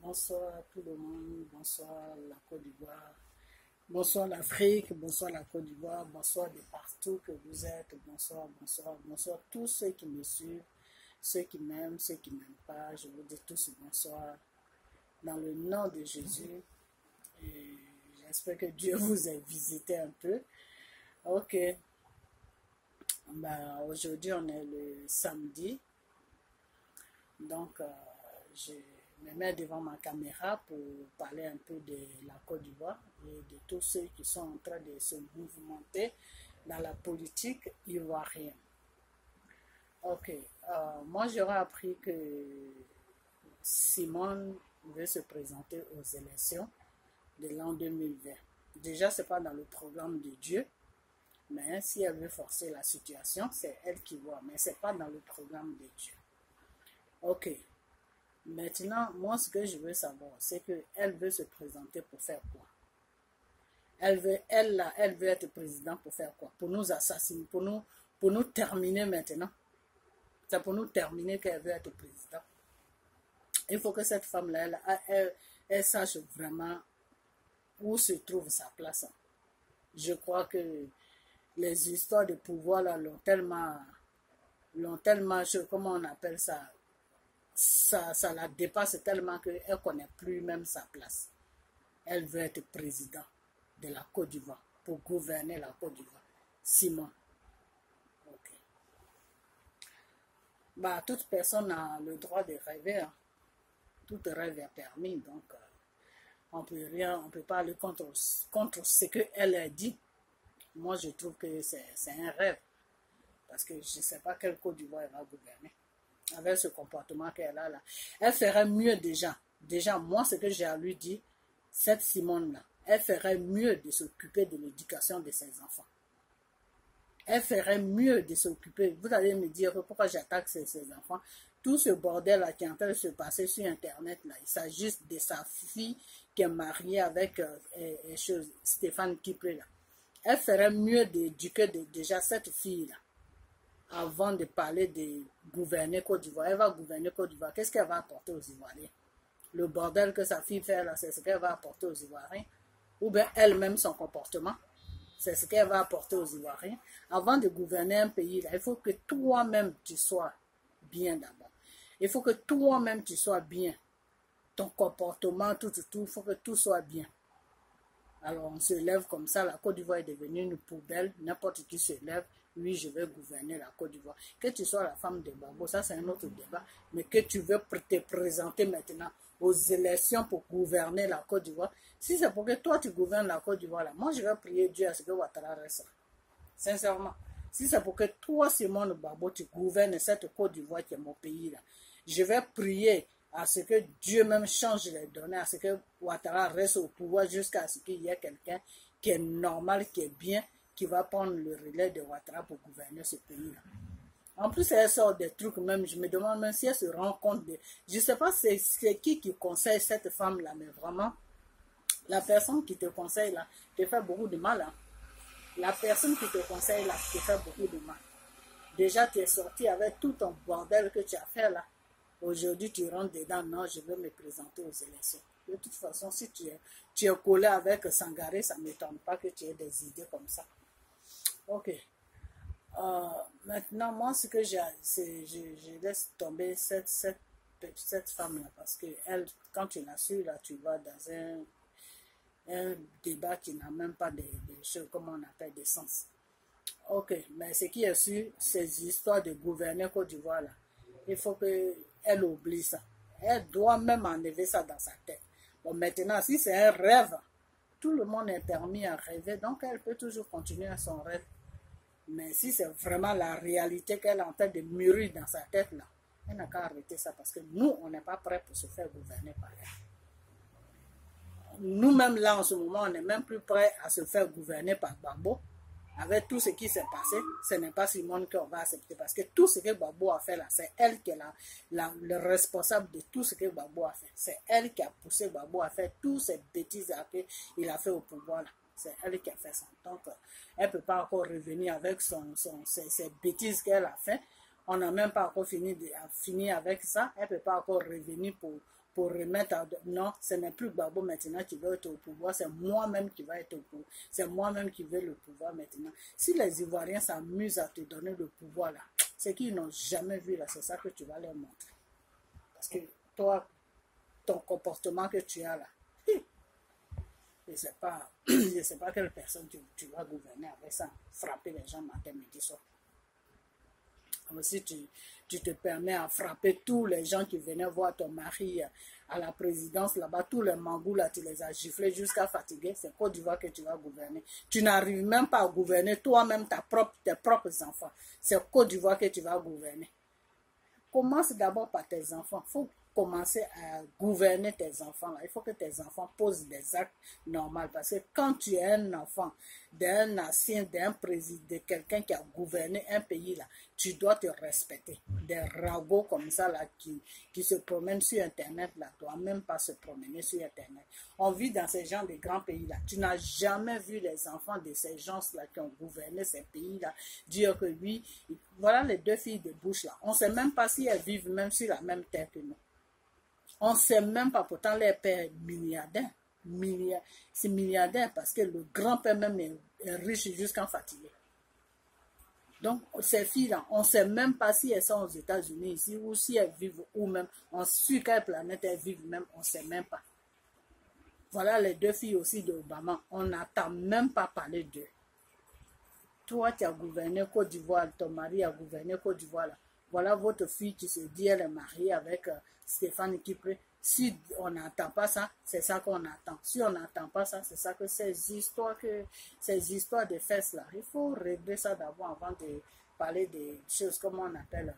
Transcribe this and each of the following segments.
Bonsoir tout le monde, bonsoir la Côte d'Ivoire, bonsoir l'Afrique, bonsoir la Côte d'Ivoire, bonsoir de partout que vous êtes, bonsoir, bonsoir, bonsoir tous ceux qui me suivent, ceux qui m'aiment, ceux qui ne m'aiment pas, je vous dis tous bonsoir dans le nom de Jésus. Et j'espère que Dieu vous a visité un peu. Ok, aujourd'hui on est le samedi, donc je me mets devant ma caméra pour parler un peu de la Côte d'Ivoire et de tous ceux qui sont en train de se mouvementer dans la politique ivoirienne. Ok, moi j'aurais appris que Simone veut se présenter aux élections de l'an 2020. Déjà, ce n'est pas dans le programme de Dieu, mais si elle veut forcer la situation, c'est elle qui voit, mais ce n'est pas dans le programme de Dieu. Ok. Maintenant, moi, ce que je veux savoir, c'est qu'elle veut se présenter pour faire quoi? Elle veut être présidente pour faire quoi? Pour nous assassiner, pour nous terminer maintenant. C'est pour nous terminer qu'elle veut être présidente. Il faut que cette femme-là, elle sache vraiment où se trouve sa place. Je crois que les histoires de pouvoir là l'ont tellement, comment on appelle ça, ça la dépasse tellement qu'elle ne connaît plus même sa place. Elle veut être président de la Côte d'Ivoire pour gouverner la Côte d'Ivoire. Simon. Ok. Toute personne a le droit de rêver. Hein. Tout rêve est permis, donc on peut pas aller contre ce qu'elle a dit. Moi, je trouve que c'est un rêve. Parce que je ne sais pas quelle Côte d'Ivoire elle va gouverner. Avec ce comportement qu'elle a là. Elle ferait mieux déjà. Déjà, moi, ce que j'ai à lui dire, cette Simone-là, elle ferait mieux de s'occuper de l'éducation de ses enfants. Elle ferait mieux de s'occuper. Vous allez me dire pourquoi j'attaque ses enfants. Tout ce bordel-là qui est en train de se passer sur Internet, là, il s'agit de sa fille qui est mariée avec Stéphane Kipré, là. Elle ferait mieux d'éduquer déjà cette fille-là avant de parler de gouverner Côte d'Ivoire. Elle va gouverner Côte d'Ivoire. Qu'est-ce qu'elle va apporter aux Ivoiriens? Le bordel que sa fille fait là, c'est ce qu'elle va apporter aux Ivoiriens. Ou bien elle-même, son comportement, c'est ce qu'elle va apporter aux Ivoiriens. Avant de gouverner un pays, là, il faut que toi-même, tu sois bien d'abord. Il faut que toi-même, tu sois bien. Ton comportement, tout, il faut que tout soit bien. Alors, on se lève comme ça. La Côte d'Ivoire est devenue une poubelle. N'importe qui se lève. Oui, je vais gouverner la Côte d'Ivoire. Que tu sois la femme de Gbagbo, ça c'est un autre débat. Mais que tu veux te présenter maintenant aux élections pour gouverner la Côte d'Ivoire. Si c'est pour que toi tu gouvernes la Côte d'Ivoire, moi je vais prier Dieu à ce que Ouattara reste. Sincèrement. Si c'est pour que toi, Simone Gbagbo, tu gouvernes cette Côte d'Ivoire qui est mon pays là, je vais prier à ce que Dieu même change les données, à ce que Ouattara reste au pouvoir jusqu'à ce qu'il y ait quelqu'un qui est normal, qui est bien, qui va prendre le relais de Ouattara pour gouverner ce pays-là. En plus, elle sort des trucs même, je me demande même si elle se rend compte de... Je ne sais pas c'est qui conseille cette femme-là, mais vraiment, la personne qui te conseille là, te fait beaucoup de mal. Hein. La personne qui te conseille là, te fait beaucoup de mal. Déjà, tu es sorti avec tout ton bordel que tu as fait là. Aujourd'hui, tu rentres dedans, non, je veux me présenter aux élections. De toute façon, si tu es collé avec Sangaré, ça ne m'étonne pas que tu aies des idées comme ça. Ok. Maintenant, moi, ce que je laisse tomber cette femme-là, parce que elle, quand tu l'as su, là, tu vas dans un débat qui n'a même pas de choses, comme on appelle, de sens. Ok, mais ce qui est sûr, ces histoires de gouverner Côte d'Ivoire, là, il faut qu'elle oublie ça. Elle doit même enlever ça dans sa tête. Bon, maintenant, si c'est un rêve, tout le monde est permis à rêver, donc elle peut toujours continuer à son rêve. Mais si c'est vraiment la réalité qu'elle est en train de mûrir dans sa tête, là, elle n'a qu'à arrêter ça parce que nous, on n'est pas prêts pour se faire gouverner par elle. Nous-mêmes, là, en ce moment, on n'est même plus prêts à se faire gouverner par Gbagbo. Avec tout ce qui s'est passé, ce n'est pas Simone qu'on va accepter parce que tout ce que Gbagbo a fait là, c'est elle qui est le responsable de tout ce que Gbagbo a fait. C'est elle qui a poussé Gbagbo à faire toutes ces bêtises qu'il a fait au pouvoir là. C'est elle qui a fait ça. Donc, elle ne peut pas encore revenir avec ses bêtises qu'elle a fait On n'a même pas encore fini avec ça. Elle ne peut pas encore revenir pour remettre à... Non, ce n'est plus Gbagbo maintenant qui va être au pouvoir, c'est moi-même qui va être au pouvoir. C'est moi-même qui veux le pouvoir maintenant. Si les Ivoiriens s'amusent à te donner le pouvoir là, c'est qu'ils n'ont jamais vu là, c'est ça que tu vas leur montrer. Parce que toi, ton comportement que tu as là, je ne sais pas quelle personne tu vas gouverner avec ça, frapper les gens matin, midi, soir. Si tu te permets à frapper tous les gens qui venaient voir ton mari à la présidence là-bas, tous les mangous là, tu les as giflés jusqu'à fatiguer, c'est Côte d'Ivoire que tu vas gouverner. Tu n'arrives même pas à gouverner toi-même tes propres enfants. C'est Côte d'Ivoire que tu vas gouverner. Commence d'abord par tes enfants. Il faut commencer à gouverner tes enfants. Là. Il faut que tes enfants posent des actes normaux. Parce que quand tu es un enfant d'un ancien, d'un président, de quelqu'un qui a gouverné un pays, là, tu dois te respecter. Des ragots comme ça là, qui se promènent sur Internet, là, ne doivent même pas se promener sur Internet. On vit dans ces gens de grands pays-là. Tu n'as jamais vu les enfants de ces gens-là qui ont gouverné ces pays-là dire que oui, voilà les deux filles de Bush là. On ne sait même pas si elles vivent même sur la même terre que nous. On ne sait même pas, pourtant les pères milliardaires. C'est milliardaire parce que le grand-père même est riche jusqu'en fatigué. Donc, ces filles-là, on ne sait même pas si elles sont aux États-Unis ici ou si elles vivent où même. Sur quelle planète elles vivent même, on ne sait même pas. Voilà les deux filles aussi d'Obama. On n'entend même pas parler d'eux. Toi, tu as gouverné Côte d'Ivoire, ton mari a gouverné Côte d'Ivoire. Voilà votre fille qui se dit elle est mariée avec Stéphane Kipré. Si on n'entend pas ça, c'est ça qu'on attend. Si on n'entend pas ça, c'est ça que ces histoires de fesses là, il faut régler ça d'abord avant de parler des choses, comme on appelle,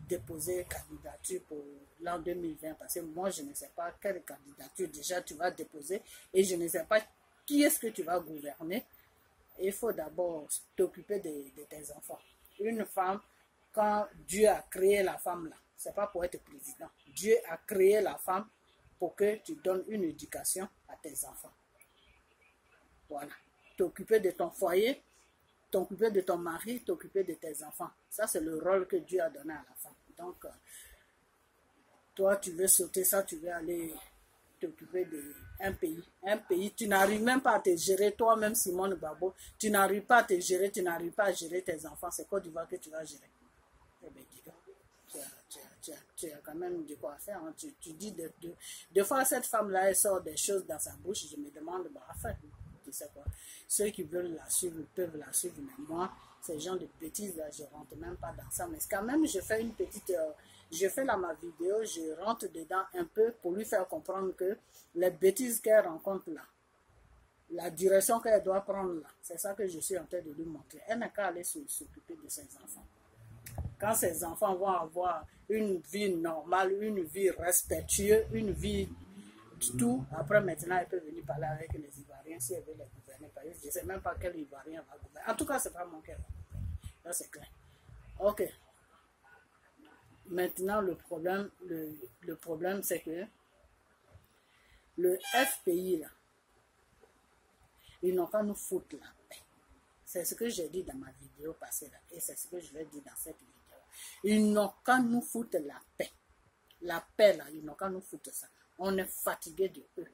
déposer candidature pour l'an 2020. Parce que moi, je ne sais pas quelle candidature déjà tu vas déposer et je ne sais pas qui est-ce que tu vas gouverner. Il faut d'abord t'occuper de tes enfants. Une femme, quand Dieu a créé la femme là, c'est pas pour être président. Dieu a créé la femme pour que tu donnes une éducation à tes enfants. Voilà. T'occuper de ton foyer, t'occuper de ton mari, t'occuper de tes enfants. Ça, c'est le rôle que Dieu a donné à la femme. Donc, toi, tu veux sauter ça, tu veux aller t'occuper d'un pays. Un pays, tu n'arrives même pas à te gérer toi-même, Simone Gbagbo. Tu n'arrives pas à te gérer, tu n'arrives pas à gérer tes enfants. C'est Côte d'Ivoire que tu vas gérer. Eh bien, dis donc. Tu as quand même de quoi faire. Hein. Tu dis de fois, cette femme-là, elle sort des choses dans sa bouche. Je me demande, bah, enfin, tu sais quoi. Ceux qui veulent la suivre peuvent la suivre, mais moi, ces gens de bêtises, là, je ne rentre même pas dans ça. Mais quand même, je fais une petite... je fais là ma vidéo, je rentre dedans un peu pour lui faire comprendre que les bêtises qu'elle rencontre là, la direction qu'elle doit prendre là, c'est ça que je suis en train de lui montrer. Elle n'a qu'à aller s'occuper de ses enfants. Quand ces enfants vont avoir une vie normale, une vie respectueuse, une vie du tout, après maintenant, elle peut venir parler avec les Ivoiriens si elle veut les gouverner. Je ne sais même pas quel Ivoirien va gouverner. En tout cas, ce n'est pas mon cas. Là, c'est clair. Ok. Maintenant, le problème, c'est que le FPI, là, ils n'ont qu'à nous foutre la paix. C'est ce que j'ai dit dans ma vidéo passée, là, et c'est ce que je vais dire dans cette vidéo. Ils n'ont qu'à nous foutre la paix. La paix, là, ils n'ont qu'à nous foutre ça. On est fatigué de eux.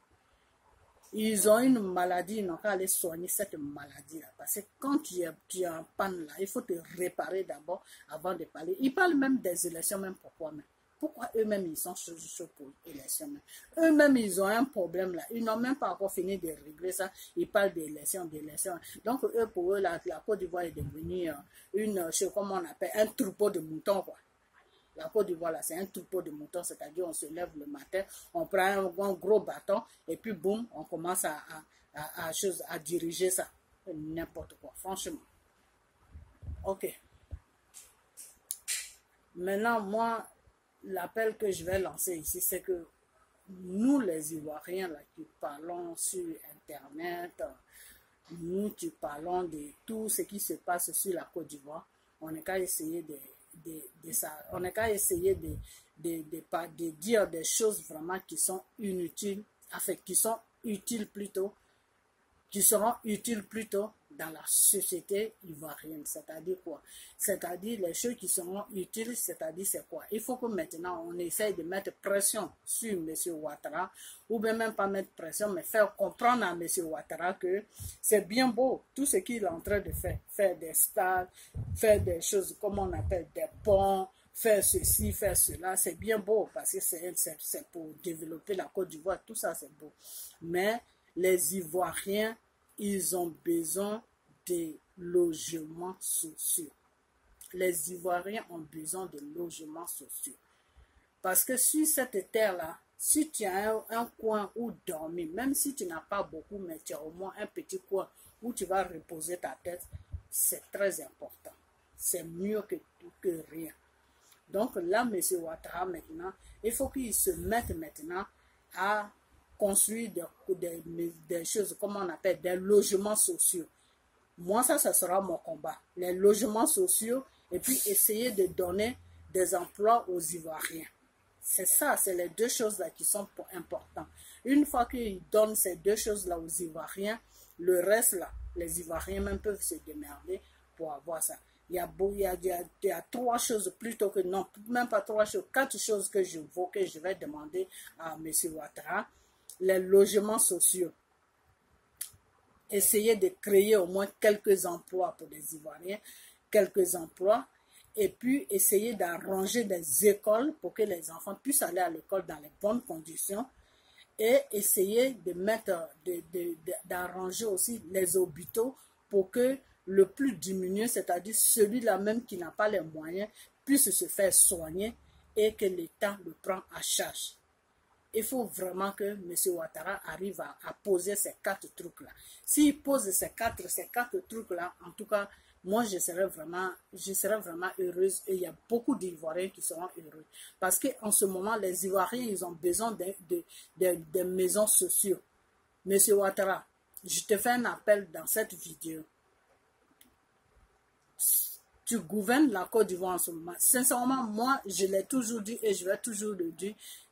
Ils ont une maladie, ils n'ont qu'à aller soigner cette maladie-là. Parce que quand tu es en panne là, il faut te réparer d'abord avant de parler. Ils parlent même des élections, même pourquoi même. Pourquoi eux-mêmes ils sont chauds pour l'élection même. Eux-mêmes ils ont un problème là. Ils n'ont même pas encore fini de régler ça. Ils parlent d'élections. Donc eux, pour eux, la Côte d'Ivoire est devenue comment on appelle, un troupeau de moutons quoi. La Côte d'Ivoire, là, c'est un troupeau de moutons, c'est-à-dire on se lève le matin, on prend un gros bâton, et puis boum, on commence à diriger ça. N'importe quoi, franchement. Ok. Maintenant, moi, l'appel que je vais lancer ici, c'est que nous, les Ivoiriens, là, qui parlons sur Internet, nous qui parlons de tout ce qui se passe sur la Côte d'Ivoire, on n'est qu'à essayer on n'est qu'à essayer de dire des choses vraiment qui sont inutiles, enfin qui sont utiles plutôt, qui seront utiles plutôt dans la société ivoirienne. C'est-à-dire quoi? C'est-à-dire les choses qui seront utiles, c'est-à-dire c'est quoi? Il faut que maintenant on essaye de mettre pression sur M. Ouattara, ou bien même pas mettre pression, mais faire comprendre à M. Ouattara que c'est bien beau tout ce qu'il est en train de faire des stades, faire des choses comme on appelle des ponts, faire ceci, faire cela, c'est bien beau parce que c'est pour développer la Côte d'Ivoire, tout ça c'est beau. Mais les Ivoiriens, ils ont besoin de logements sociaux. Les Ivoiriens ont besoin de logements sociaux. Parce que sur cette terre-là, si tu as un coin où dormir, même si tu n'as pas beaucoup, mais tu as au moins un petit coin où tu vas reposer ta tête, c'est très important. C'est mieux que rien. Donc là, M. Ouattara, maintenant, il faut qu'il se mette maintenant à construire des choses, comme on appelle, des logements sociaux. Moi, ça sera mon combat. Les logements sociaux et puis essayer de donner des emplois aux Ivoiriens. C'est ça, c'est les deux choses-là qui sont importantes. Une fois qu'ils donnent ces deux choses-là aux Ivoiriens, le reste, là, les Ivoiriens même peuvent se démerder pour avoir ça. Il y a trois choses plutôt que non, même pas trois choses, quatre choses que je vais demander à M. Ouattara. Les logements sociaux. Essayer de créer au moins quelques emplois pour les Ivoiriens, quelques emplois, et puis essayer d'arranger des écoles pour que les enfants puissent aller à l'école dans les bonnes conditions, et essayer de d'arranger aussi les hôpitaux pour que le plus diminué, c'est-à-dire celui-là même qui n'a pas les moyens, puisse se faire soigner et que l'État le prend à charge. Il faut vraiment que M. Ouattara arrive à poser ces quatre trucs-là. S'il pose ces quatre trucs-là, en tout cas, moi, je serais vraiment heureuse, et il y a beaucoup d'Ivoiriens qui seront heureux. Parce qu'en ce moment, les Ivoiriens, ils ont besoin de maisons sociales. M. Ouattara, je te fais un appel dans cette vidéo. Tu gouvernes la Côte d'Ivoire en ce moment. Sincèrement, moi, je l'ai toujours dit et je vais toujours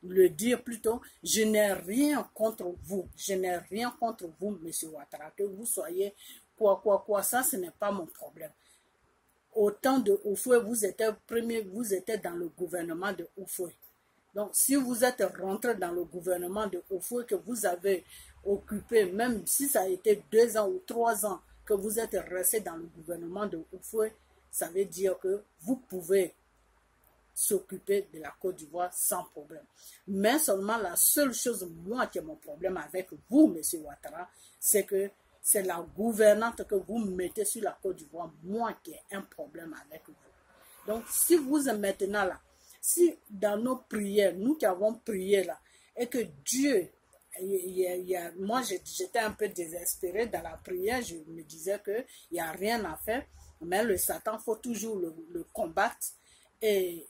le dire plutôt. Je n'ai rien contre vous. Je n'ai rien contre vous, M. Ouattara. Que vous soyez quoi, ça, ce n'est pas mon problème. Au temps de Houphouët, vous étiez dans le gouvernement de Houphouët. Donc, si vous êtes rentré dans le gouvernement de Houphouët, que vous avez occupé, même si ça a été 2 ans ou 3 ans, que vous êtes resté dans le gouvernement de Houphouët, ça veut dire que vous pouvez s'occuper de la Côte d'Ivoire sans problème. Mais seulement la seule chose, moi, qui ai mon problème avec vous, M. Ouattara, c'est que c'est la gouvernante que vous mettez sur la Côte d'Ivoire, moi qui ai un problème avec vous. Donc, si vous êtes maintenant là, si dans nos prières, nous qui avons prié là, et que Dieu, moi j'étais un peu désespérée dans la prière, je me disais qu'il n'y a rien à faire, mais le Satan, il faut toujours le combattre. Et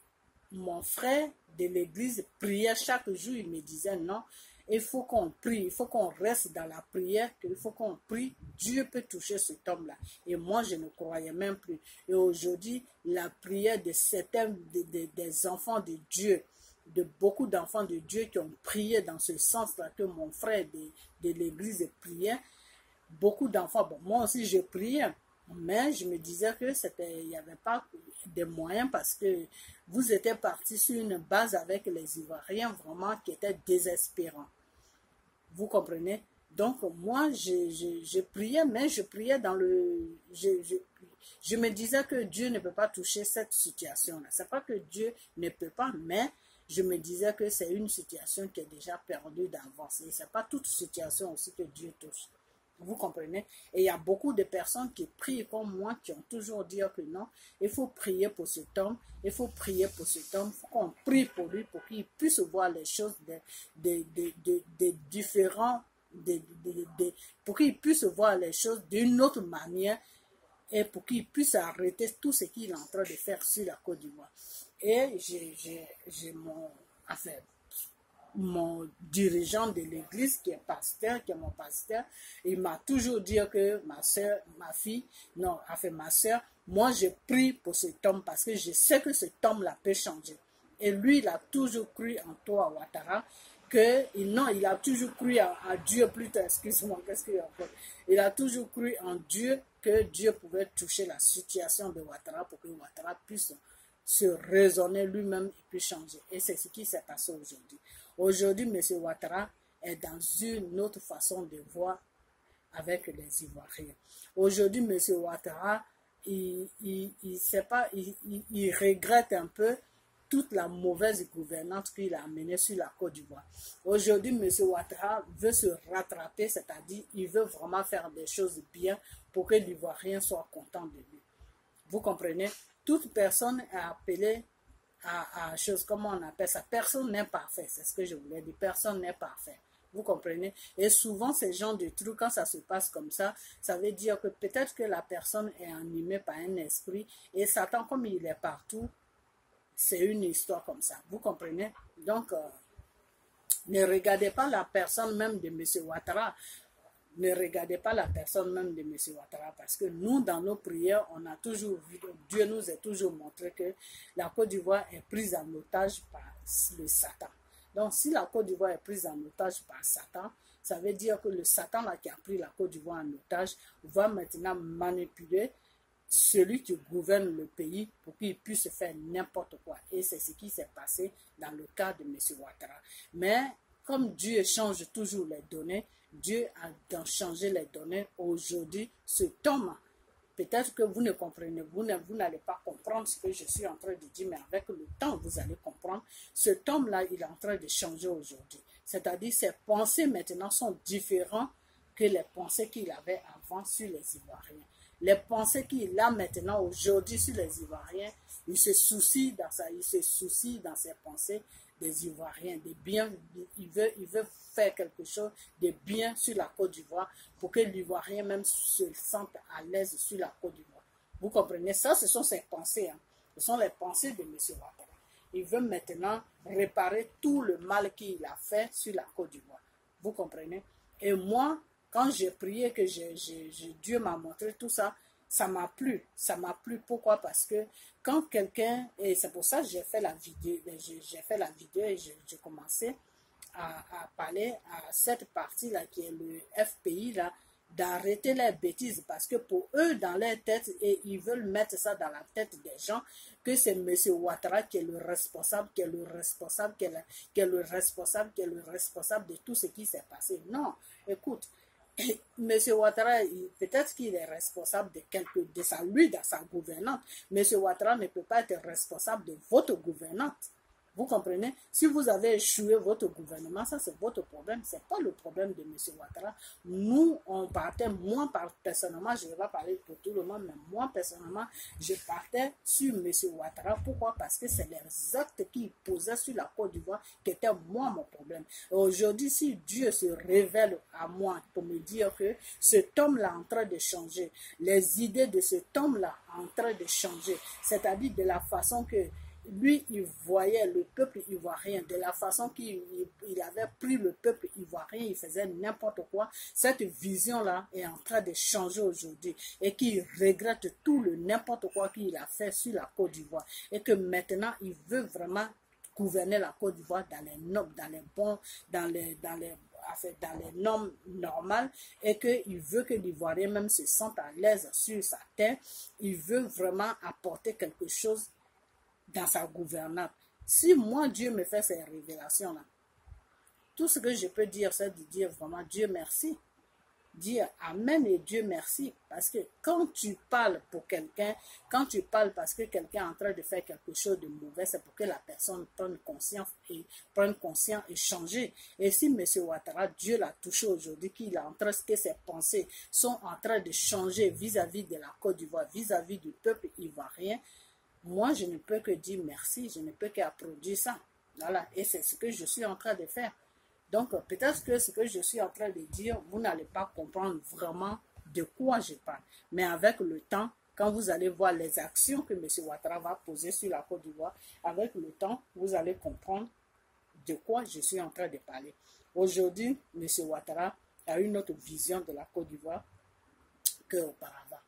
mon frère de l'église priait chaque jour, il me disait non, il faut qu'on prie, il faut qu'on reste dans la prière, il faut qu'on prie, Dieu peut toucher cet homme-là. Et moi, je ne croyais même plus. Et aujourd'hui, la prière de certains, des enfants de Dieu, de beaucoup d'enfants de Dieu qui ont prié dans ce sens-là, que mon frère de l'église priait, beaucoup d'enfants, bon, moi aussi je priais, mais je me disais que il n'y avait pas de moyens parce que vous étiez partis sur une base avec les Ivoiriens vraiment qui était désespérant. Vous comprenez? Donc moi je priais, mais je priais dans le... Je me disais que Dieu ne peut pas toucher cette situation-là. C'est pas que Dieu ne peut pas, mais je me disais que c'est une situation qui est déjà perdue d'avance. Et c'est pas toute situation aussi que Dieu touche. Vous comprenez? Et il y a beaucoup de personnes qui prient comme moi, qui ont toujours dit que non, il faut prier pour cet homme, il faut prier pour cet homme, il faut qu'on prie pour lui, pour qu'il puisse voir les choses différents, pour qu'il puisse voir les choses d'une autre manière, et pour qu'il puisse arrêter tout ce qu'il est en train de faire sur la Côte d'Ivoire. Et j'ai mon dirigeant de l'église qui est pasteur, qui est mon pasteur, il m'a toujours dit que ma soeur, ma soeur, moi je prie pour cet homme parce que je sais que cet homme-là peut changer. Et lui, il a toujours cru en toi, Ouattara, il a toujours cru à Dieu plutôt, excuse-moi, qu'est-ce qu'il a fait? Il a toujours cru en Dieu que Dieu pouvait toucher la situation de Ouattara pour que Ouattara puisse se raisonner lui-même et puis changer. Et c'est ce qui s'est passé aujourd'hui. Aujourd'hui, M. Ouattara est dans une autre façon de voir avec les Ivoiriens. Aujourd'hui, M. Ouattara, il regrette un peu toute la mauvaise gouvernance qu'il a amenée sur la Côte d'Ivoire. Aujourd'hui, M. Ouattara veut se rattraper, c'est-à-dire il veut vraiment faire des choses bien pour que l'Ivoirien soit content de lui. Vous comprenez? Toute personne est appelée à chose, comment on appelle ça? Personne n'est parfait, c'est ce que je voulais dire. Personne n'est parfait. Vous comprenez? Et souvent, ces genres de trucs, quand ça se passe comme ça veut dire que peut-être que la personne est animée par un esprit et Satan, comme il est partout, c'est une histoire comme ça. Vous comprenez? Donc, ne regardez pas la personne même de M. Ouattara. Ne regardez pas la personne même de M. Ouattara parce que nous, dans nos prières, on a toujours vu, Dieu nous a toujours montré que la Côte d'Ivoire est prise en otage par le Satan. Donc, si la Côte d'Ivoire est prise en otage par Satan, ça veut dire que le Satan là, qui a pris la Côte d'Ivoire en otage va maintenant manipuler celui qui gouverne le pays pour qu'il puisse faire n'importe quoi. Et c'est ce qui s'est passé dans le cas de M. Ouattara. Mais comme Dieu change toujours les données, Dieu a changé les données aujourd'hui. Cet homme, peut-être que vous ne comprenez, vous n'allez pas comprendre ce que je suis en train de dire, mais avec le temps, vous allez comprendre. Cet homme-là, il est en train de changer aujourd'hui. C'est-à-dire, ses pensées maintenant sont différentes que les pensées qu'il avait avant sur les Ivoiriens. Les pensées qu'il a maintenant aujourd'hui sur les Ivoiriens, il se soucie dans ses pensées des Ivoiriens, des biens. Il veut faire quelque chose de bien sur la Côte d'Ivoire pour que l'Ivoirien même se sente à l'aise sur la Côte d'Ivoire. Vous comprenez? Ça, ce sont ses pensées. Hein. Ce sont les pensées de M. Ouattara. Il veut maintenant réparer tout le mal qu'il a fait sur la Côte d'Ivoire. Vous comprenez? Et moi, quand j'ai prié, que Dieu m'a montré tout ça, ça m'a plu. Ça m'a plu. Pourquoi? Parce que quand quelqu'un, et c'est pour ça que j'ai fait la vidéo, et j'ai commencé à parler à cette partie-là qui est le FPI, là, d'arrêter les bêtises. Parce que pour eux, dans leur tête, et ils veulent mettre ça dans la tête des gens, que c'est M. Ouattara qui est le responsable, qui est le responsable de tout ce qui s'est passé. Non, écoute, M. Ouattara, peut-être qu'il est responsable de sa gouvernante. M. Ouattara ne peut pas être responsable de votre gouvernante. Vous comprenez? Si vous avez échoué votre gouvernement, ça c'est votre problème. Ce n'est pas le problème de M. Ouattara. Nous, on partait, moi personnellement, je ne vais pas parler pour tout le monde, mais moi personnellement, je partais sur M. Ouattara. Pourquoi? Parce que c'est les actes qu'il posait sur la Côte d'Ivoire qui étaient moi mon problème. Aujourd'hui, si Dieu se révèle à moi pour me dire que cet homme-là est en train de changer, les idées de cet homme-là sont en train de changer, c'est-à-dire de la façon que lui, il voyait le peuple ivoirien de la façon qu'il avait pris le peuple ivoirien, il faisait n'importe quoi. Cette vision-là est en train de changer aujourd'hui et qu'il regrette tout le n'importe quoi qu'il a fait sur la Côte d'Ivoire et que maintenant, il veut vraiment gouverner la Côte d'Ivoire dans les normes normales et qu'il veut que l'Ivoirien même se sente à l'aise sur sa terre. Il veut vraiment apporter quelque chose dans sa gouvernance. Si moi, Dieu me fait ces révélations-là, tout ce que je peux dire, c'est de dire vraiment Dieu merci. Dire Amen et Dieu merci. Parce que quand tu parles pour quelqu'un, quand tu parles parce que quelqu'un est en train de faire quelque chose de mauvais, c'est pour que la personne prenne conscience et changer. Et si M. Ouattara, Dieu l'a touché aujourd'hui, que ses pensées sont en train de changer vis-à-vis de la Côte d'Ivoire, vis-à-vis du peuple ivoirien, moi, je ne peux que dire merci, je ne peux qu'applaudir ça. Voilà, et c'est ce que je suis en train de faire. Donc, peut-être que ce que je suis en train de dire, vous n'allez pas comprendre vraiment de quoi je parle. Mais avec le temps, quand vous allez voir les actions que M. Ouattara va poser sur la Côte d'Ivoire, avec le temps, vous allez comprendre de quoi je suis en train de parler. Aujourd'hui, M. Ouattara a une autre vision de la Côte d'Ivoire qu'auparavant.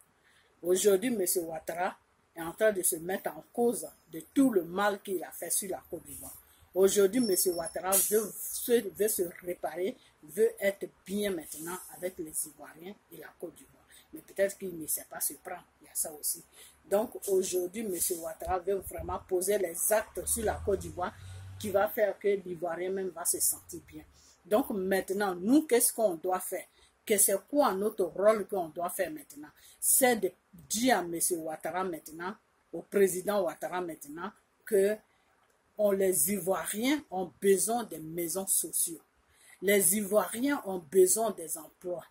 Aujourd'hui, M. Ouattara est en train de se mettre en cause de tout le mal qu'il a fait sur la Côte d'Ivoire. Aujourd'hui, M. Ouattara veut se réparer, veut être bien maintenant avec les Ivoiriens et la Côte d'Ivoire. mais peut-être qu'il ne sait pas se prendre. Il y a ça aussi. Donc aujourd'hui, M. Ouattara veut vraiment poser les actes sur la Côte d'Ivoire qui va faire que l'Ivoirien même va se sentir bien. Donc maintenant, nous, qu'est-ce qu'on doit faire? Que c'est quoi notre rôle qu'on doit faire maintenant? C'est de dire à M. Ouattara maintenant, au président Ouattara maintenant, que les Ivoiriens ont besoin des maisons sociales. Les Ivoiriens ont besoin des emplois.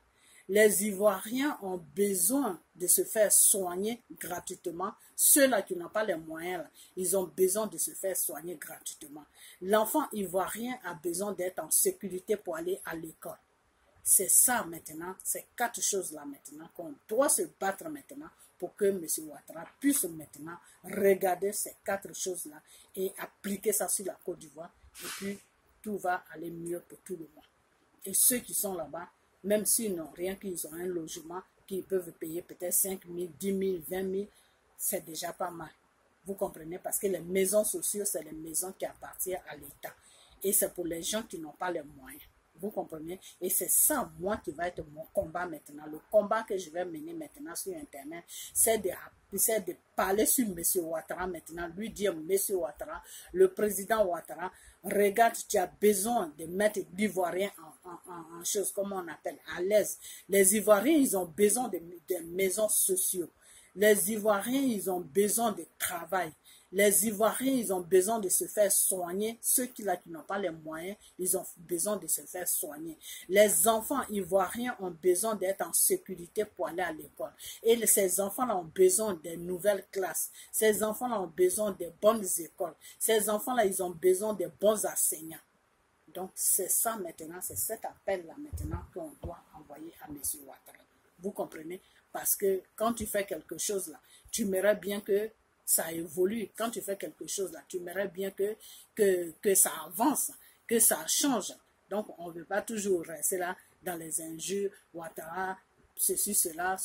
Les Ivoiriens ont besoin de se faire soigner gratuitement. Ceux-là qui n'ont pas les moyens, là, ils ont besoin de se faire soigner gratuitement. L'enfant ivoirien a besoin d'être en sécurité pour aller à l'école. C'est ça maintenant, ces 4 choses-là maintenant qu'on doit se battre maintenant pour que M. Ouattara puisse maintenant regarder ces 4 choses-là et appliquer ça sur la Côte d'Ivoire. Et puis, tout va aller mieux pour tout le monde. Et ceux qui sont là-bas, même s'ils n'ont rien, qu'ils ont un logement, qu'ils peuvent payer peut-être 5 000, 10 000, 20 000, c'est déjà pas mal. Vous comprenez? Parce que les maisons sociales, c'est les maisons qui appartiennent à l'État. Et c'est pour les gens qui n'ont pas les moyens. Vous comprenez? Et c'est ça, moi, qui va être mon combat maintenant. Le combat que je vais mener maintenant sur Internet, c'est de parler sur M. Ouattara maintenant, lui dire, M. Ouattara, le président Ouattara, regarde, tu as besoin de mettre l'Ivoirien en chose, comme on appelle, à l'aise. Les Ivoiriens, ils ont besoin de maisons sociales. Les Ivoiriens, ils ont besoin de travail. Les Ivoiriens, ils ont besoin de se faire soigner. Ceux qui n'ont pas les moyens, ils ont besoin de se faire soigner. Les enfants ivoiriens ont besoin d'être en sécurité pour aller à l'école. Et ces enfants-là ont besoin de nouvelles classes. Ces enfants-là ont besoin de bonnes écoles. Ces enfants-là, ils ont besoin de bons enseignants. Donc, c'est ça maintenant, c'est cet appel-là maintenant qu'on doit envoyer à M. Ouattara. Vous comprenez? Parce que quand tu fais quelque chose là, tu aimerais bien que ça évolue. Quand tu fais quelque chose là, tu aimerais bien que ça avance, que ça change. Donc, on ne veut pas toujours rester là dans les injures, Ouattara, ceci, cela.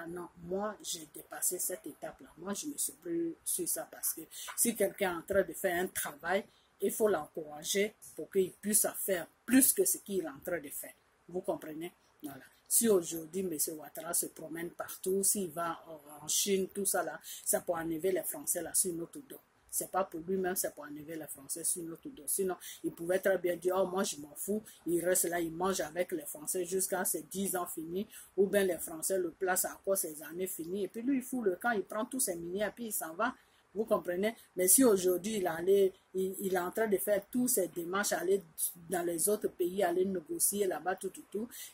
Non, moi, j'ai dépassé cette étape-là. Moi, je ne suis plus sur ça parce que si quelqu'un est en train de faire un travail, il faut l'encourager pour qu'il puisse faire plus que ce qu'il est en train de faire. Vous comprenez? Voilà. Si aujourd'hui, M. Ouattara se promène partout, s'il va en Chine, tout ça là, c'est pour enlever les Français là sur notre dos. C'est pas pour lui-même, c'est pour enlever les Français sur notre dos. Sinon, il pouvait très bien dire, oh, moi je m'en fous, il reste là, il mange avec les Français jusqu'à ses 10 ans finis, ou bien les Français le placent à quoi ses années finies. Et puis lui, il fout le camp, il prend tous ses miniers et puis il s'en va. Vous comprenez? Mais si aujourd'hui, il est en train de faire tous ses démarches, aller dans les autres pays, aller négocier là-bas, tout,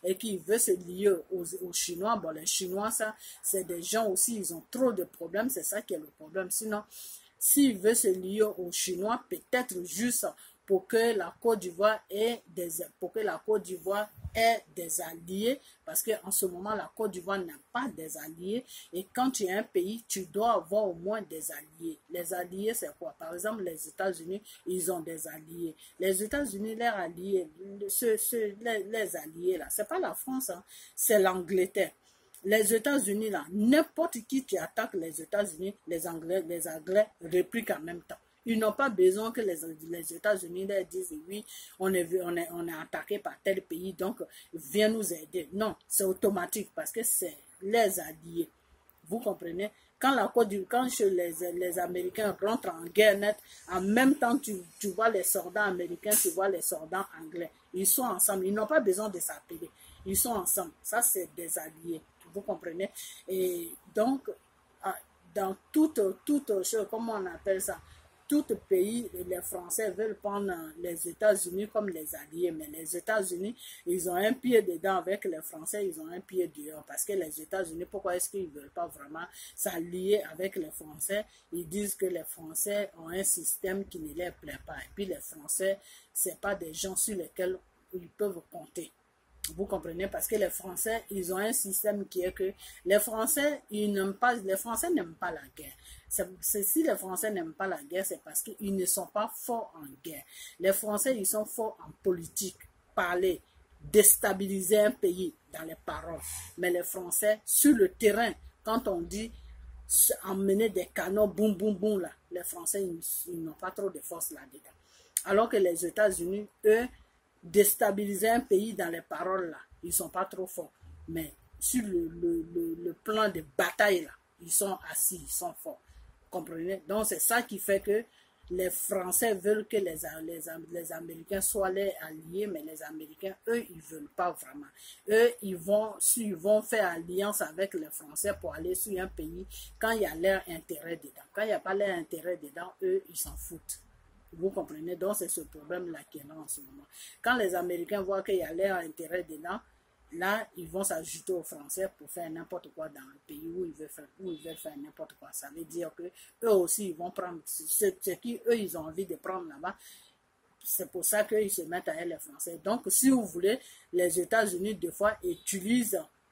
et qu'il veut se lier aux Chinois, bon, les Chinois, ça, c'est des gens aussi, ils ont trop de problèmes, c'est ça qui est le problème. Sinon, s'il veut se lier aux Chinois, peut-être juste pour que la Côte d'Ivoire ait des alliés, parce qu'en ce moment, la Côte d'Ivoire n'a pas des alliés, et quand tu es un pays, tu dois avoir au moins des alliés. Les alliés, c'est quoi? Par exemple, les États-Unis, ils ont des alliés. Les États-Unis, leurs alliés, les alliés, là, c'est pas la France, hein, c'est l'Angleterre. Les États-Unis, là, n'importe qui attaque les États-Unis, les Anglais répliquent en même temps. Ils n'ont pas besoin que les États-Unis leur disent oui, on est attaqué par tel pays, donc viens nous aider. Non, c'est automatique parce que c'est les alliés. Vous comprenez? Quand les Américains rentrent en guerre nette, en même temps tu vois les soldats américains, tu vois les soldats anglais. Ils sont ensemble, ils n'ont pas besoin de s'appeler. Ils sont ensemble. Ça, c'est des alliés. Vous comprenez? Et donc, dans toute chose, comment on appelle ça? Tout pays, les Français veulent prendre les États-Unis comme les alliés, mais les États-Unis, ils ont un pied dedans avec les Français, ils ont un pied dehors. Parce que les États-Unis, pourquoi est-ce qu'ils ne veulent pas vraiment s'allier avec les Français? Ils disent que les Français ont un système qui ne leur plaît pas. Et puis les Français, ce n'est pas des gens sur lesquels ils peuvent compter. Vous comprenez? Parce que les Français, ils ont un système qui est que les Français, n'aiment pas la guerre. Si les Français n'aiment pas la guerre, c'est parce qu'ils ne sont pas forts en guerre. Les Français, ils sont forts en politique, parler, déstabiliser un pays dans les paroles. Mais les Français, sur le terrain, quand on dit emmener des canons, boum, boum, boum, là, les Français, ils n'ont pas trop de force là-dedans. Alors que les États-Unis, eux, déstabiliser un pays dans les paroles là, ils sont pas trop forts, mais sur le plan de bataille, là, ils sont assis, ils sont forts. Comprenez? Donc, c'est ça qui fait que les Français veulent que les Américains soient les alliés, mais les Américains, eux, ils ne veulent pas vraiment. Eux, ils vont faire alliance avec les Français pour aller sur un pays quand il y a leur intérêt dedans. Quand il n'y a pas leur intérêt dedans, eux, ils s'en foutent. Vous comprenez? Donc, c'est ce problème-là qui est là en ce moment. Quand les Américains voient qu'il y a leur intérêt dedans, là, ils vont s'ajouter aux Français pour faire n'importe quoi dans le pays où ils veulent faire n'importe quoi. Ça veut dire que eux aussi, ils vont prendre ce qui, eux, ils ont envie de prendre là-bas. C'est pour ça qu'ils se mettent à les Français. Donc, si vous voulez, les États-Unis, des fois,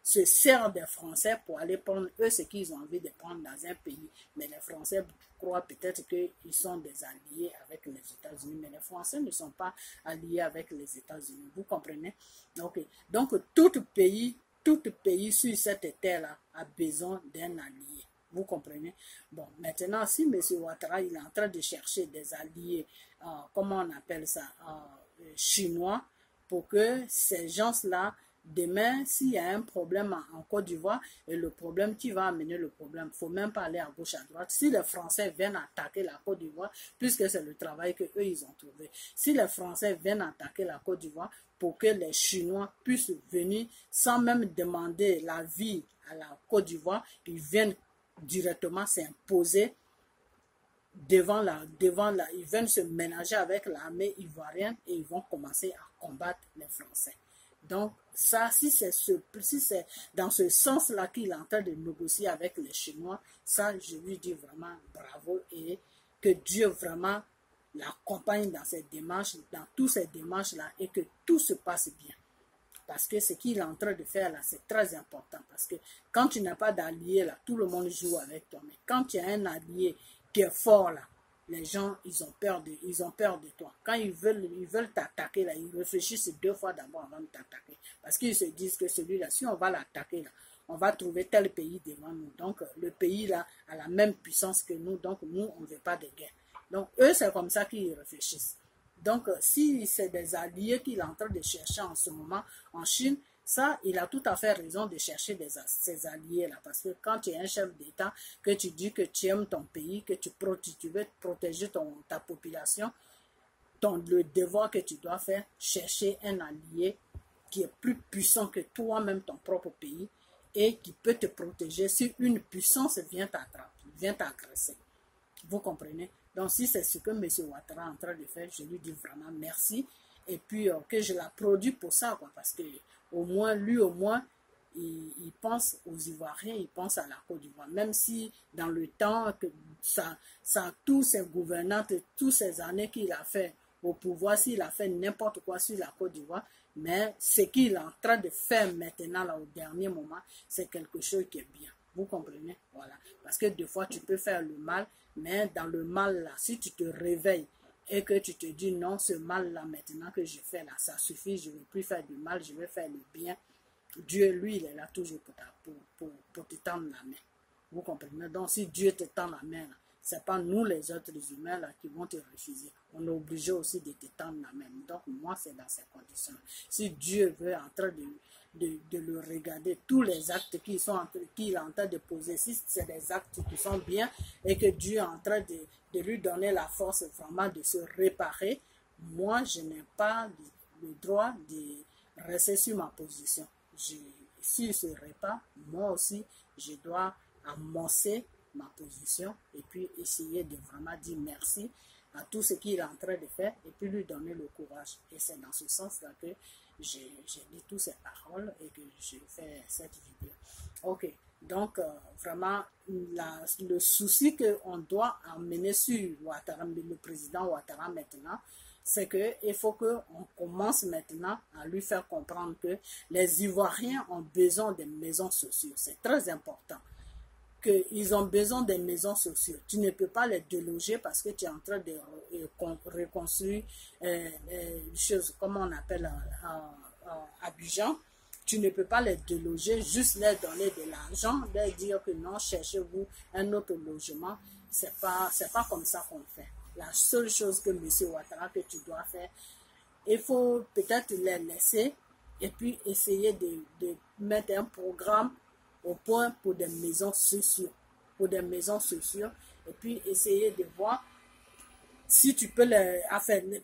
se servent des Français pour aller prendre, eux, ce qu'ils ont envie de prendre dans un pays. Mais les Français croient peut-être qu'ils sont des alliés avec les États-Unis. Mais les Français ne sont pas alliés avec les États-Unis. Vous comprenez? Okay. Donc, tout pays sur cette terre-là a besoin d'un allié. Vous comprenez? Bon, maintenant, si M. Ouattara, il est en train de chercher des alliés, comment on appelle ça, chinois, pour que ces gens-là, demain, s'il y a un problème en Côte d'Ivoire, et le problème qui va amener le problème, il ne faut même pas aller à gauche, à droite. Si les Français viennent attaquer la Côte d'Ivoire, puisque c'est le travail qu'eux, ils ont trouvé, si les Français viennent attaquer la Côte d'Ivoire, pour que les Chinois puissent venir, sans même demander l'avis à la Côte d'Ivoire, ils viennent directement s'imposer devant ils viennent se ménager avec l'armée ivoirienne et ils vont commencer à combattre les Français. Donc, ça, si c'est dans ce sens-là qu'il est en train de négocier avec les Chinois, ça, je lui dis vraiment bravo et que Dieu vraiment l'accompagne dans ces démarches, dans toutes ces démarches-là et que tout se passe bien. Parce que ce qu'il est en train de faire là, c'est très important. Parce que quand tu n'as pas d'allié là, tout le monde joue avec toi. Mais quand tu as un allié qui est fort là, les gens, ils ont peur de toi. Quand ils veulent t'attaquer là, ils réfléchissent 2 fois d'abord avant de t'attaquer. Parce qu'ils se disent que celui-là, si on va l'attaquer là, on va trouver tel pays devant nous. Donc, le pays là a la même puissance que nous. Donc, nous, on ne veut pas de guerre. Donc, eux, c'est comme ça qu'ils réfléchissent. Donc, si c'est des alliés qu'il est en train de chercher en ce moment en Chine, ça, il a tout à fait raison de chercher ces alliés-là. Parce que quand tu es un chef d'État, que tu dis que tu aimes ton pays, que tu veux protéger ta population, le devoir que tu dois faire, chercher un allié qui est plus puissant que toi-même, ton propre pays, et qui peut te protéger si une puissance vient t'agresser. Vous comprenez? Donc, si c'est ce que M. Ouattara est en train de faire, je lui dis vraiment merci. Et puis, que je l'applaudis pour ça, quoi, parce que au moins, il pense aux Ivoiriens, il pense à la Côte d'Ivoire. Même si, dans le temps, que tous ces gouvernants, toutes ces années qu'il a fait au pouvoir, s'il a fait n'importe quoi sur la Côte d'Ivoire, mais ce qu'il est en train de faire maintenant, là, au dernier moment, c'est quelque chose qui est bien. Vous comprenez? Voilà. Parce que des fois, tu peux faire le mal, mais dans le mal là, si tu te réveilles et que tu te dis non, ce mal là maintenant que je fais là, ça suffit, je ne veux plus faire du mal, je veux faire le bien. Dieu, lui, il est là toujours pour te tendre la main. Vous comprenez? Donc, si Dieu te tend la main, ce n'est pas nous les autres humains là qui vont te refuser. On est obligé aussi de te tendre la main. Donc, moi, c'est dans ces conditions. Si Dieu veut en train de le regarder, tous les actes qu'il est en train de poser, si c'est des actes qui sont bien et que Dieu est en train de lui donner la force vraiment de se réparer, moi, je n'ai pas le droit de rester sur ma position. S'il se répare, moi aussi, je dois amorcer ma position et puis essayer de vraiment dire merci à tout ce qu'il est en train de faire et puis lui donner le courage. Et c'est dans ce sens-là que j'ai dit toutes ces paroles et que je fais cette vidéo. Ok, donc vraiment le souci qu'on doit emmener sur Ouattara, le président Ouattara maintenant, c'est qu'il faut qu'on commence maintenant à lui faire comprendre que les Ivoiriens ont besoin de maisons sociales. C'est très important. Qu'ils ont besoin des maisons sociales. Tu ne peux pas les déloger parce que tu es en train de reconstruire choses, comme on appelle Abidjan. Tu ne peux pas les déloger, juste leur donner de l'argent, leur dire que non, cherchez-vous un autre logement. C'est pas comme ça qu'on fait. La seule chose que M. Ouattara, que tu dois faire, il faut peut-être les laisser et puis essayer de mettre un programme au point pour des maisons sociaux. Pour des maisons sociaux. Et puis essayer de voir si tu peux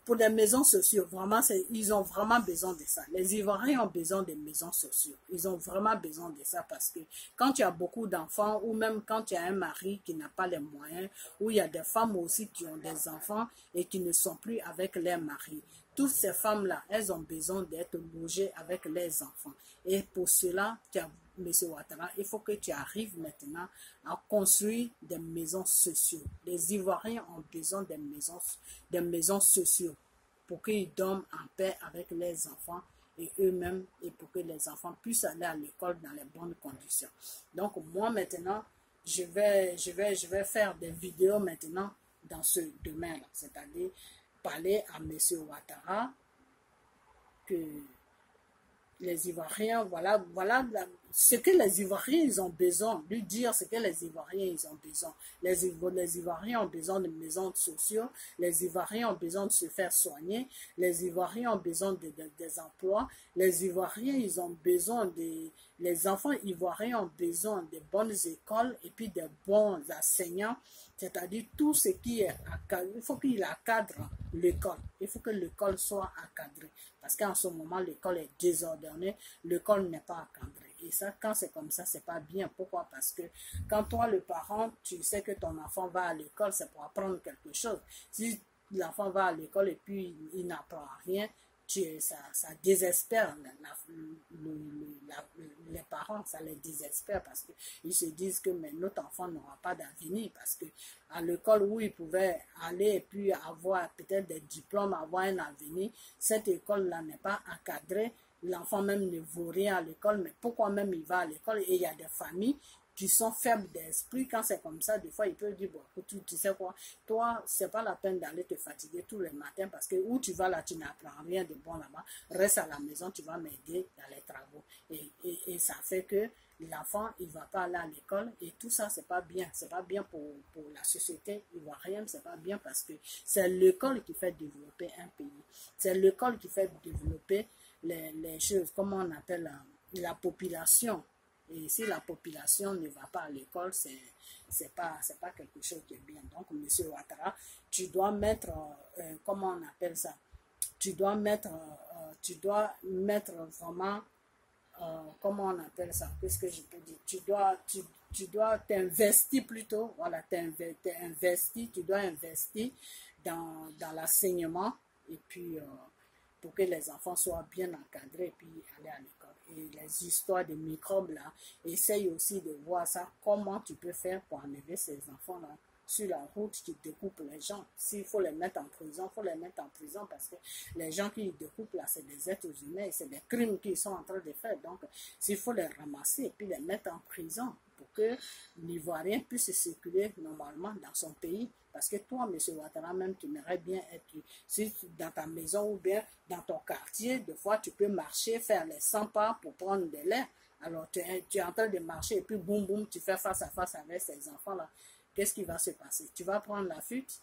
pour les maisons sociaux, vraiment, ils ont vraiment besoin de ça. Les Ivoiriens ont besoin de maisons sociaux. Ils ont vraiment besoin de ça parce que quand tu as beaucoup d'enfants ou même quand tu as un mari qui n'a pas les moyens, ou il y a des femmes aussi qui ont des enfants et qui ne sont plus avec leur mari. Toutes ces femmes-là, elles ont besoin d'être logées avec leurs enfants. Et pour cela, M. Ouattara, il faut que tu arrives maintenant à construire des maisons sociaux. Les Ivoiriens ont besoin des maisons sociaux pour qu'ils dorment en paix avec leurs enfants et eux-mêmes et pour que les enfants puissent aller à l'école dans les bonnes conditions. Donc moi maintenant, je vais faire des vidéos maintenant dans ce domaine-là, c'est-à-dire parler à M. Ouattara que les Ivoiriens, voilà ce que les Ivoiriens ils ont besoin, lui dire ce que les Ivoiriens ils ont besoin. Les Ivoiriens ont besoin de maisons sociaux, les Ivoiriens ont besoin de se faire soigner, les Ivoiriens ont besoin des emplois, les Ivoiriens ils ont besoin les enfants ivoiriens ont besoin de bonnes écoles et puis de bons enseignants, c'est-à-dire tout ce qui est il faut qu'il encadre l'école, il faut que l'école soit encadrée, parce qu'en ce moment l'école est désordonnée, l'école n'est pas encadrée. Et ça, quand c'est comme ça, c'est pas bien. Pourquoi? Parce que quand toi, le parent, tu sais que ton enfant va à l'école, c'est pour apprendre quelque chose. Si l'enfant va à l'école et puis il n'apprend rien, ça désespère les parents, ça les désespère parce qu'ils se disent que mais notre enfant n'aura pas d'avenir parce que à l'école où il pouvait aller et puis avoir peut-être des diplômes, avoir un avenir, cette école-là n'est pas encadrée. L'enfant même ne vaut rien à l'école, mais pourquoi même il va à l'école? Et il y a des familles qui sont faibles d'esprit. Quand c'est comme ça, des fois, ils peuvent dire, bon, tu sais quoi, toi, c'est pas la peine d'aller te fatiguer tous les matins parce que où tu vas là, tu n'apprends rien de bon là-bas. Reste à la maison, tu vas m'aider dans les travaux. Et ça fait que l'enfant, il va pas aller à l'école et tout ça, c'est pas bien. C'est pas bien pour la société ivoirienne, c'est pas bien parce que c'est l'école qui fait développer un pays. C'est l'école qui fait développer les choses, comment on appelle la population. Et si la population ne va pas à l'école, c'est pas quelque chose de bien. Donc, M. Ouattara, tu dois mettre, comment on appelle ça? Tu dois mettre vraiment, comment on appelle ça? Qu'est-ce que je peux dire? Tu dois t'investir plutôt, voilà, tu dois investir dans l'enseignement et puis pour que les enfants soient bien encadrés et puis aller à l'école. Et les histoires de microbes là, essaye aussi de voir ça, comment tu peux faire pour enlever ces enfants là sur la route qui découpent les gens. S'il faut les mettre en prison, il faut les mettre en prison parce que les gens qui découpent là, c'est des êtres humains et c'est des crimes qu'ils sont en train de faire. Donc, s'il faut les ramasser et puis les mettre en prison pour que l'Ivoirien puisse circuler normalement dans son pays. Parce que toi, M. Ouattara, même, tu aimerais bien être si dans ta maison ou bien dans ton quartier, des fois, tu peux marcher, faire les 100 pas pour prendre de l'air. Alors, tu es en train de marcher et puis boum, boum, tu fais face à face avec ces enfants-là. Qu'est-ce qui va se passer? Tu vas prendre la fuite.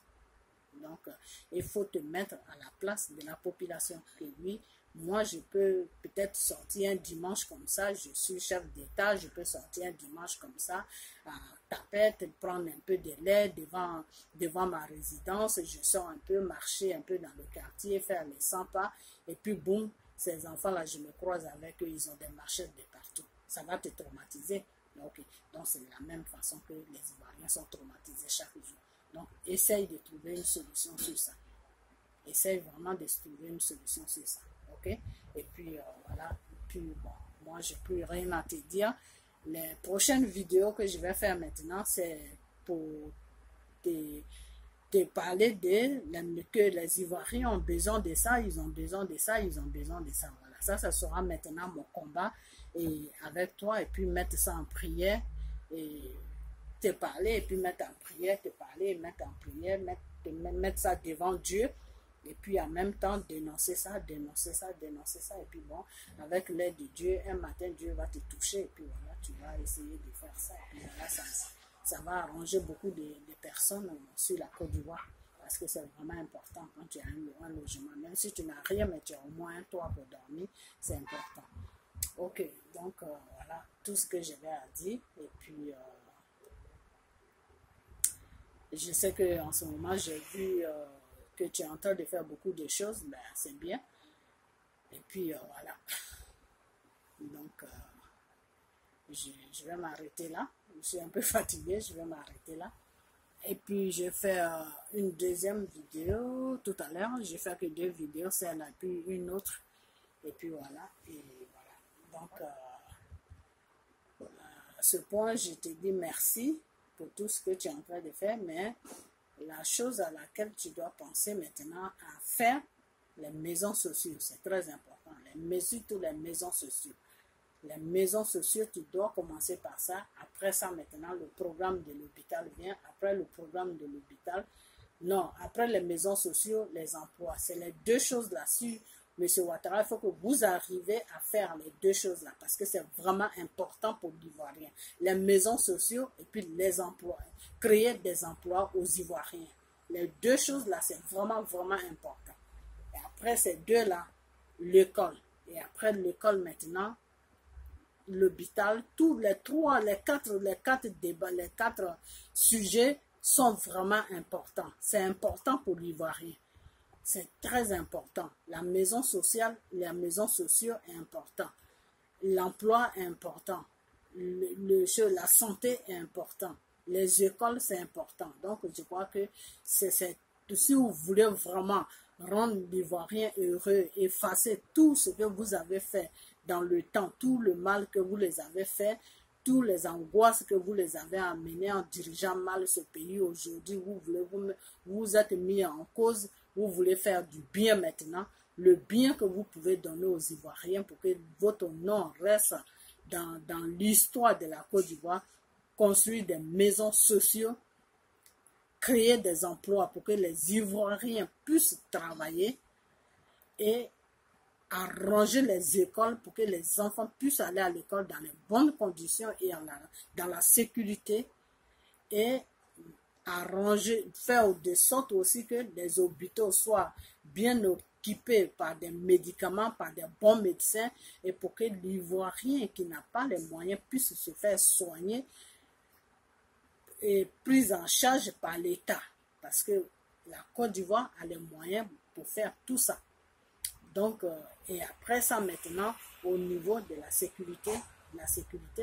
Donc, il faut te mettre à la place de la population. Que oui, moi, je peux peut-être sortir un dimanche comme ça. Je suis chef d'État. Je peux sortir un dimanche comme ça, à tapette, prendre un peu de lait devant ma résidence. Je sors un peu, marcher un peu dans le quartier, faire les 100 pas. Et puis, boum, ces enfants-là, je me croise avec eux. Ils ont des marchettes de partout. Ça va te traumatiser. Okay. Donc, c'est de la même façon que les Ivoiriens sont traumatisés chaque jour. Donc, essaye de trouver une solution sur ça. Essaye vraiment de trouver une solution sur ça. OK? Et puis, voilà. Puis, bon, moi, je n'ai plus rien à te dire. Les prochaines vidéos que je vais faire maintenant, c'est pour te parler que les Ivoiriens ont besoin de ça, ils ont besoin de ça, ils ont besoin de ça. Voilà. Ça sera maintenant mon combat et avec toi, et puis mettre ça en prière, et te parler, et puis mettre en prière, te parler, mettre en prière, mettre ça devant Dieu, et puis en même temps dénoncer ça, et puis bon, avec l'aide de Dieu, un matin, Dieu va te toucher, et puis voilà, tu vas essayer de faire ça, et puis voilà, ça va arranger beaucoup de personnes sur la Côte d'Ivoire. parce que c'est vraiment important quand tu as un logement. Même si tu n'as rien, mais tu as au moins un toit pour dormir, c'est important. Ok, donc voilà tout ce que j'avais à dire. Et puis, je sais qu'en ce moment, j'ai vu que tu es en train de faire beaucoup de choses, ben, c'est bien. Et puis, voilà. Donc, je vais m'arrêter là. Je suis un peu fatiguée, je vais m'arrêter là. Et puis, je fais une deuxième vidéo tout à l'heure. J'ai fait que 2 vidéos, celle-là, puis une autre. Et puis, voilà. Et voilà. Donc, à ce point, je te dis merci pour tout ce que tu es en train de faire, mais la chose à laquelle tu dois penser maintenant à faire, les maisons sociales, c'est très important. Toutes les maisons sociales. Les maisons sociales, tu dois commencer par ça. Après ça, maintenant, le programme de l'hôpital vient. Après le programme de l'hôpital, non, après les maisons sociales, les emplois. C'est les 2 choses là-dessus. Monsieur Ouattara, il faut que vous arrivez à faire les 2 choses-là parce que c'est vraiment important pour l'Ivoirien. Les maisons sociales et puis les emplois. Créer des emplois aux Ivoiriens. Les 2 choses-là, c'est vraiment, vraiment important. Et après ces 2-là, l'école. Et après l'école maintenant, l'hôpital, tous les 4 débats, les 4 sujets sont vraiment importants. C'est important pour l'Ivoirien. C'est très important. La maison sociale, les maisons sociales est important. L'emploi est important. La santé est important. Les écoles, c'est important. Donc, je crois que si vous voulez vraiment rendre l'Ivoirien heureux, effacer tout ce que vous avez fait dans le temps, tout le mal que vous les avez fait, toutes les angoisses que vous les avez amenées en dirigeant mal ce pays aujourd'hui, vous êtes mis en cause, vous voulez faire du bien maintenant, le bien que vous pouvez donner aux Ivoiriens pour que votre nom reste dans l'histoire de la Côte d'Ivoire, construire des maisons sociales, créer des emplois pour que les Ivoiriens puissent travailler et arranger les écoles pour que les enfants puissent aller à l'école dans les bonnes conditions et dans la sécurité et faire de sorte aussi que les hôpitaux soient bien équipés par des médicaments, par des bons médecins et pour que l'Ivoirien qui n'a pas les moyens puisse se faire soigner et prise en charge par l'État parce que la Côte d'Ivoire a les moyens pour faire tout ça. Donc, et après ça maintenant, au niveau de la sécurité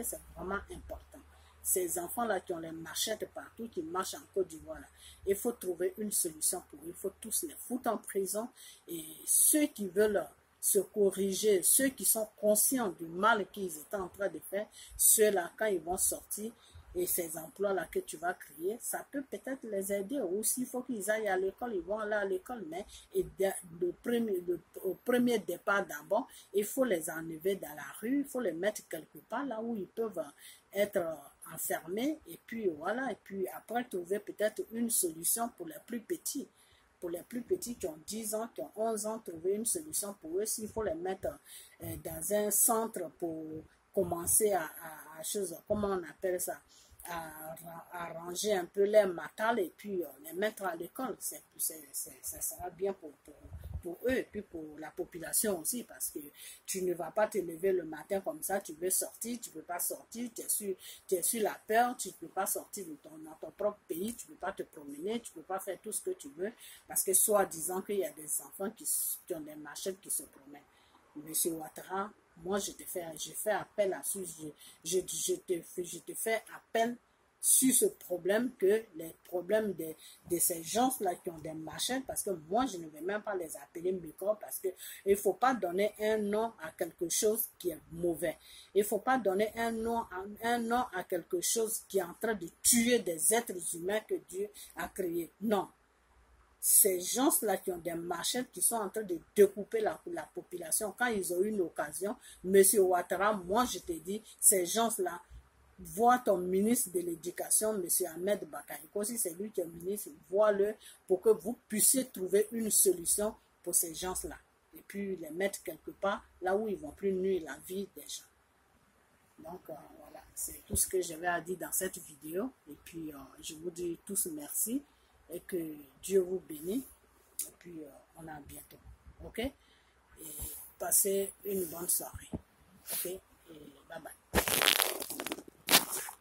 c'est vraiment important. Ces enfants-là qui ont les machettes partout, qui marchent en Côte d'Ivoire, il faut trouver une solution pour eux. Il faut tous les foutre en prison. Et ceux qui veulent se corriger, ceux qui sont conscients du mal qu'ils étaient en train de faire, ceux-là, quand ils vont sortir, et ces emplois-là que tu vas créer, ça peut peut-être les aider. Ou s'il faut qu'ils aillent à l'école, ils vont aller à l'école. Mais au premier départ d'abord, il faut les enlever dans la rue, il faut les mettre quelque part là où ils peuvent être enfermés. Et puis voilà, et puis après trouver peut-être une solution pour les plus petits. Pour les plus petits qui ont 10 ans, qui ont 11 ans, trouver une solution pour eux. S'il faut les mettre dans un centre pour commencer à comment on appelle ça, à ranger un peu les matales et puis les mettre à l'école. Ça sera bien pour eux et puis pour la population aussi parce que tu ne vas pas te lever le matin comme ça, tu veux sortir, tu ne peux pas sortir, tu es sur la peur, tu ne peux pas sortir dans ton propre pays, tu ne peux pas te promener, tu ne peux pas faire tout ce que tu veux parce que soi-disant qu'il y a des enfants qui ont des machettes qui se promènent. Monsieur Ouattara, moi je fais appel à ce, je te fais appel sur ce problème, que les problèmes de ces gens-là qui ont des machettes, parce que moi je ne vais même pas les appeler microbes, parce que il ne faut pas donner un nom à quelque chose qui est mauvais. Il ne faut pas donner un nom à quelque chose qui est en train de tuer des êtres humains que Dieu a créés. Non. Ces gens-là qui ont des machettes, qui sont en train de découper la population, quand ils ont eu une occasion, Monsieur Ouattara, moi je te dis, ces gens-là, vois ton ministre de l'Éducation, Monsieur Ahmed Bakayoko, si c'est lui qui est ministre, vois-le pour que vous puissiez trouver une solution pour ces gens-là. Et puis les mettre quelque part, là où ils ne vont plus nuire la vie des gens. Donc voilà, c'est tout ce que j'avais à dire dans cette vidéo. Et puis je vous dis tous merci. et que Dieu vous bénisse. Et puis, on a bientôt. Ok? Et passez une bonne soirée. Ok? Et bye bye.